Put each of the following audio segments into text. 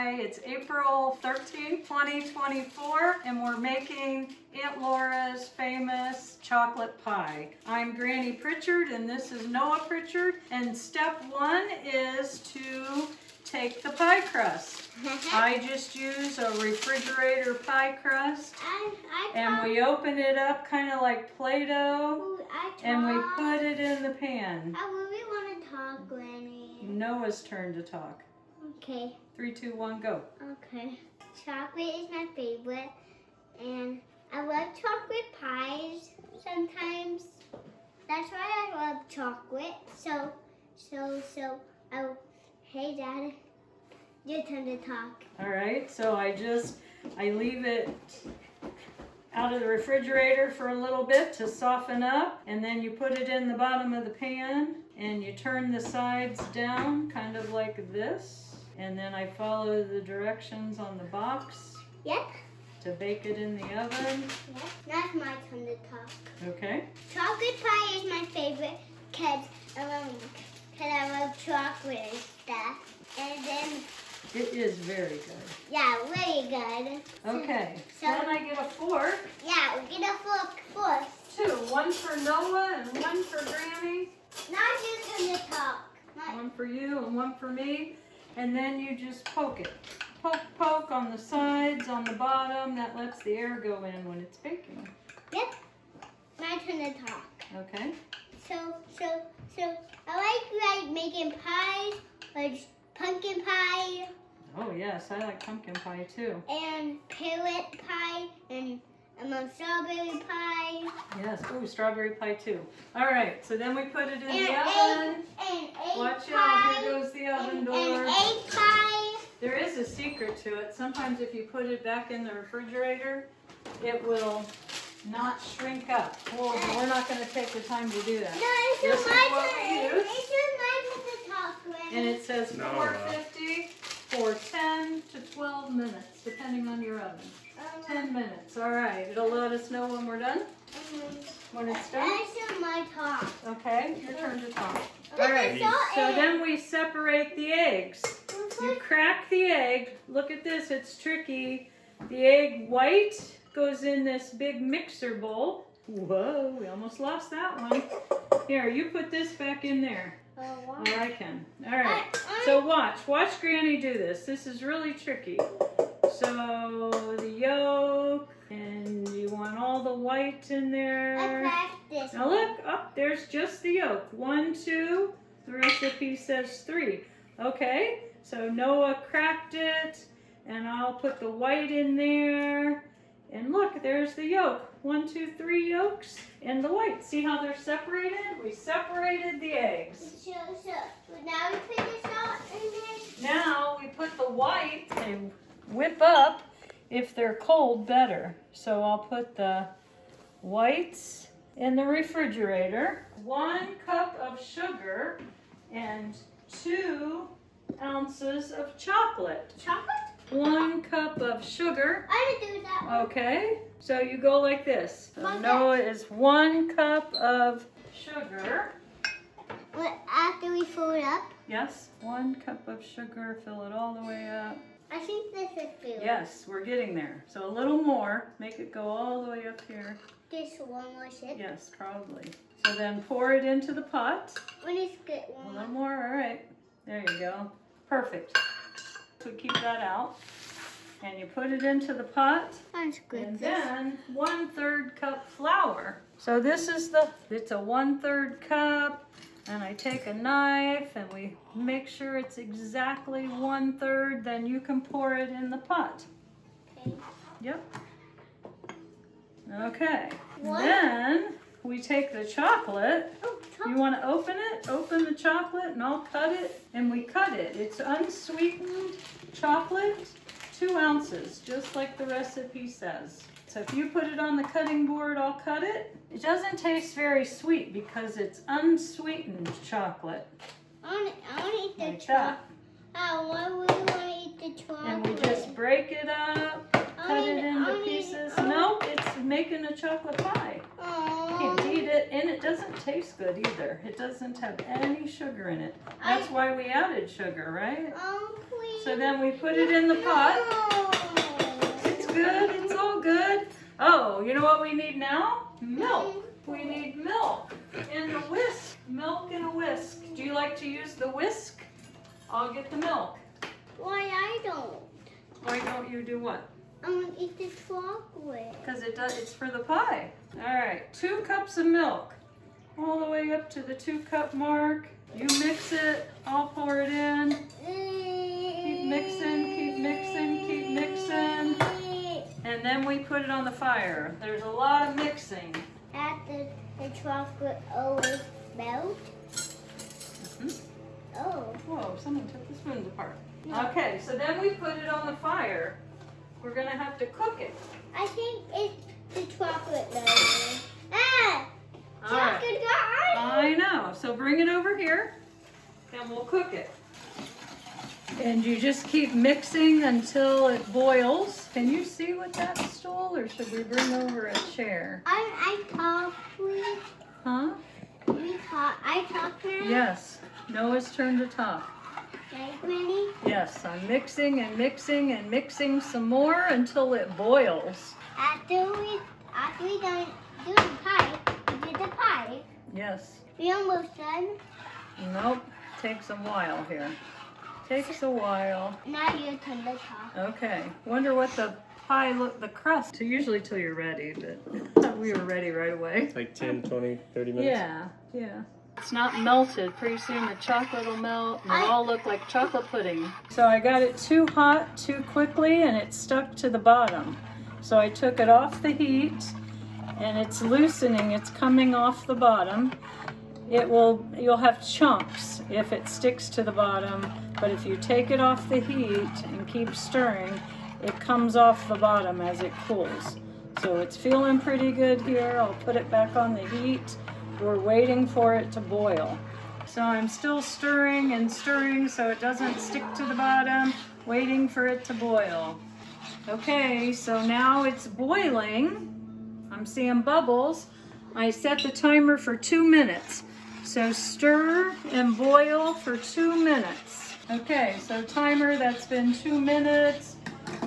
pie. It's April 13th, 2024, and we're making Aunt Laura's famous chocolate pie. I'm Granny Prichard, and this is Noah Prichard, and step one is to take the pie crust. I just use a refrigerator pie crust, and we open it up kind of like Play-Doh, and we put it in the pan. I really want to talk, Granny. Noah's turn to talk. Okay. 3, 2, 1, go. Okay. Chocolate is my favorite, and I love chocolate pies sometimes. That's why I love chocolate. So, hey, Dad, your turn to talk. All right, so I leave it out of the refrigerator for a little bit to soften up, and then you put it in the bottom of the pan, and you turn the sides down, kind of like this, and then I follow the directions on the box. Yep. To bake it in the oven. Yep. Now it's my turn to talk. Okay. Chocolate pie is my favorite because I love chocolate and stuff. And then it is very good. Yeah, really good. Okay. So then I get a fork. Yeah, we get a fork first. 2. One for Noah and one for Granny. Now you're going to talk. One for you and one for me. And then you just poke it. Poke on the sides, on the bottom. That lets the air go in when it's baking. Yep. My turn to talk. Okay. So I like making pies, like pumpkin pie. Oh yes, I like pumpkin pie too. And carrot pie and strawberry pie. Yes, ooh, strawberry pie too. All right, so then we put it in the And oven. egg Watch pie. out, here goes the oven door. And egg pie. There is a secret to it. Sometimes if you put it back in the refrigerator, it will not shrink up. Well, we're not going to take the time to do that. No, This is what we use. It's just my turn to talk, Granny. And it says 450 for 10 to 12 minutes, depending on your oven. 10 minutes. All right. It'll let us know when we're done. When it's done. That's my talk. Okay. Your turn to talk. All right. So then we separate the eggs. You crack the egg. Look at this. It's tricky. The egg white goes in this big mixer bowl. Whoa, we almost lost that one. Here, you put this back in there. Oh, wow. Or I can. All right. So watch Granny do this. This is really tricky. So the yolk, and you want all the white in there. I cracked this. Now look, up there's just the yolk. 1, 2. The recipe says 3. Okay. So Noah cracked it, and I'll put the white in there. And look, there's the yolk. 1, 2, 3 yolks and the white. See how they're separated? We separated the eggs. So now we put this out in there. Now we put the white and whip up. If they're cold, better. So I'll put the whites in the refrigerator. 1 cup of sugar and 2 ounces of chocolate. Chocolate? 1 cup of sugar. I didn't do that. Okay, so you go like this. So Noah is 1 cup of sugar. What, after we fill it up? Yes, 1 cup of sugar. Fill it all the way up. I think this is filled. Yes, we're getting there. So a little more. Make it go all the way up here. Just one more sip. Yes, probably. So then pour it into the pot. When it's good, A little more. All right. There you go. Perfect. So keep that out. And you put it into the pot. That's good. And then 1/3 cup flour. So this is it's a 1/3 cup. And I take a knife and we make sure it's exactly 1/3. Then you can pour it in the pot. Okay. Yep. Okay. Then we take the chocolate. Oh, You want to open it? Open the chocolate and I'll cut it. And we cut it. It's unsweetened chocolate, 2 ounces, just like the recipe says. So if you put it on the cutting board, I'll cut it. It doesn't taste very sweet because it's unsweetened chocolate. I want to eat the Like chocolate. that. I really want to eat the chocolate. And we just break it up, cut it into pieces. No, it's making a chocolate pie. Can't eat it, and it doesn't taste good either. It doesn't have any sugar in it. That's why we added sugar, right? Please. So then we put it in the pot. It's good, it's all good. Oh, you know what we need now? Milk. We need milk and a whisk. Milk and a whisk. Do you like to use the whisk? I'll get the milk. Why I don't? Why don't you do what? I want to eat the chocolate. Because it's for the pie. All right, 2 cups of milk. All the way up to the 2-cup mark. You mix it, I'll pour it in. Keep mixing, keep mixing, keep mixing. And then we put it on the fire. There's a lot of mixing. After the chocolate always melt. Oh. Whoa, someone took the spoons apart. Okay, so then we put it on the fire. We're gonna have to cook it. I think it's the chocolate melted. Ah! All right. Chocolate got on. I know. So bring it over here and we'll cook it. And you just keep mixing until it boils. Can you see with that stool, or should we bring over a chair? I talk, please. Huh? I talk now? Yes. Noah's turn to talk. Okay, Granny? Yes, I'm mixing and mixing and mixing some more until it boils. After we done do the pie, we did the pie. Yes. We almost done. Nope. Takes a while here. Takes a while. Now your turn to talk. Okay. Wonder what the pie the crust. So usually till you're ready, but we were ready right away. It's like 10, 20, 30 minutes. Yeah, yeah. It's not melted. Pretty soon the chocolate will melt and it'll all look like chocolate pudding. So I got it too hot too quickly and it stuck to the bottom. So I took it off the heat and it's loosening. It's coming off the bottom. You'll have chunks if it sticks to the bottom, but if you take it off the heat and keep stirring, it comes off the bottom as it cools. So it's feeling pretty good here. I'll put it back on the heat. We're waiting for it to boil. So I'm still stirring and stirring so it doesn't stick to the bottom, waiting for it to boil. Okay, so now it's boiling. I'm seeing bubbles. I set the timer for 2 minutes. So stir and boil for 2 minutes. Okay, so timer, that's been 2 minutes.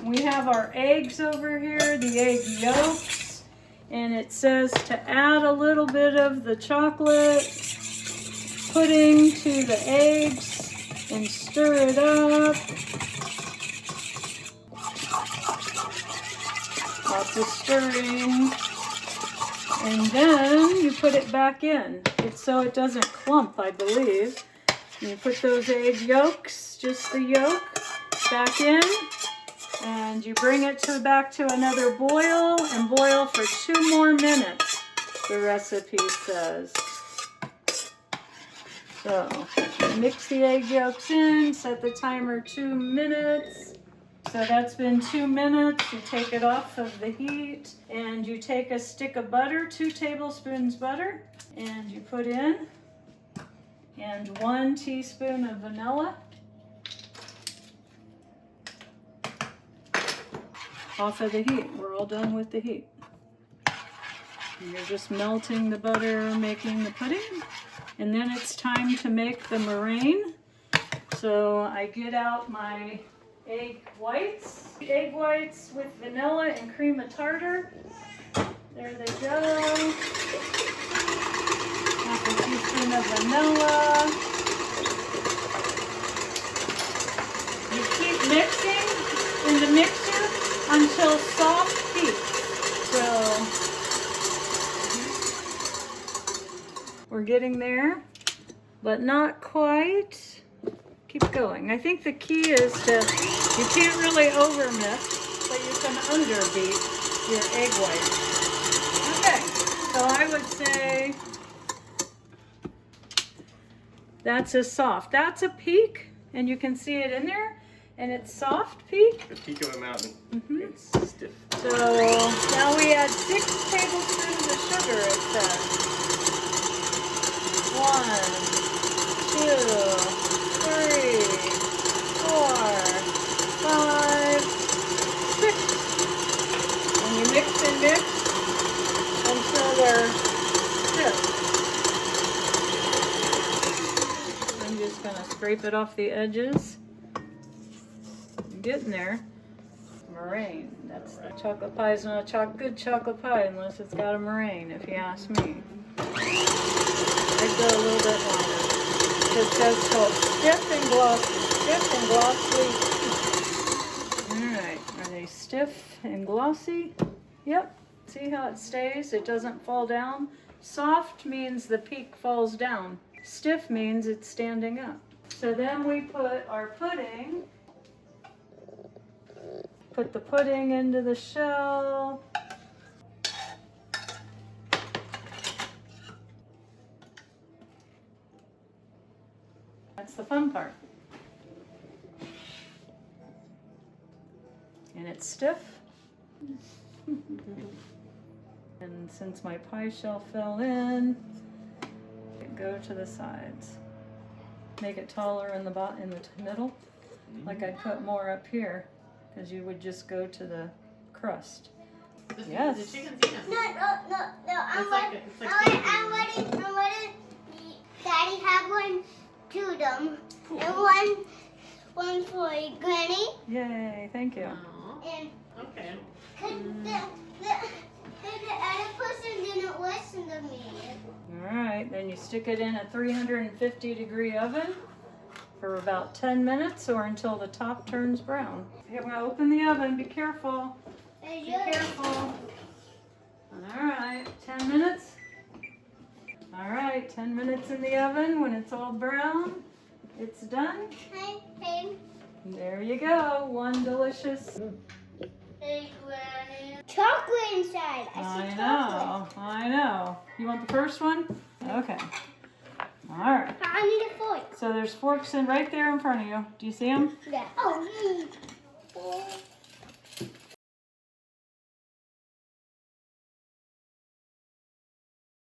We have our eggs over here, the egg yolks. And it says to add a little bit of the chocolate pudding to the eggs and stir it up. Lots of stirring. And then you put it back in. It's so it doesn't clump, I believe. And you put those egg yolks, just the yolk, back in. And you bring it back to another boil and boil for 2 more minutes, the recipe says. So mix the egg yolks in, set the timer 2 minutes. So that's been 2 minutes. You take it off of the heat and you take a stick of butter, 2 tablespoons butter, and you put in, and 1 teaspoon of vanilla. Off of the heat. We're all done with the heat. And you're just melting the butter, making the pudding. And then it's time to make the meringue. So I get out my egg whites. Egg whites with vanilla and cream of tartar. There they go. Half a teaspoon of vanilla. You keep mixing in the mixer until soft heat. So we're getting there, but not quite. Keep going. I think the key is you can't really over mix, but you can under beat your egg whites. Okay, so I would say that's a soft. That's a peak, and you can see it in there. And it's soft peak. The peak of a mountain. It's stiff. So now we add 6 tablespoons of sugar, it says. 1, 2, 3, 4, 5, 6. And you mix and mix scrape it off the edges. Getting there. Meringue. That's the chocolate pie is not a good chocolate pie unless it's got a meringue, if you ask me. I'd go a little bit longer. It says called stiff and glossy. Stiff and glossy. Alright, are they stiff and glossy? Yep. See how it stays? It doesn't fall down. Soft means the peak falls down. Stiff means it's standing up. So then we put our pudding. Put the pudding into the shell. That's the fun part. And it's stiff. And since my pie shell fell in, go to the sides. Make it taller in the middle. Like I'd put more up here, because you would just go to the crust. Yes. No. I'm letting Daddy have one to them. Cool. And one for Granny. Yay, thank you. And Okay. the other person didn't listen to me. Alright, then you stick it in a 350-degree oven for about 10 minutes or until the top turns brown. Here, we're gonna open the oven. Be careful. Be careful. Alright, 10 minutes. Alright, 10 minutes in the oven. When it's all brown, it's done. Hey. There you go. One delicious. Hey, Granny. Chocolate inside. I know. You want the first one? Okay. Alright. I need a fork. So there's forks right there in front of you. Do you see them? Yeah. Oh.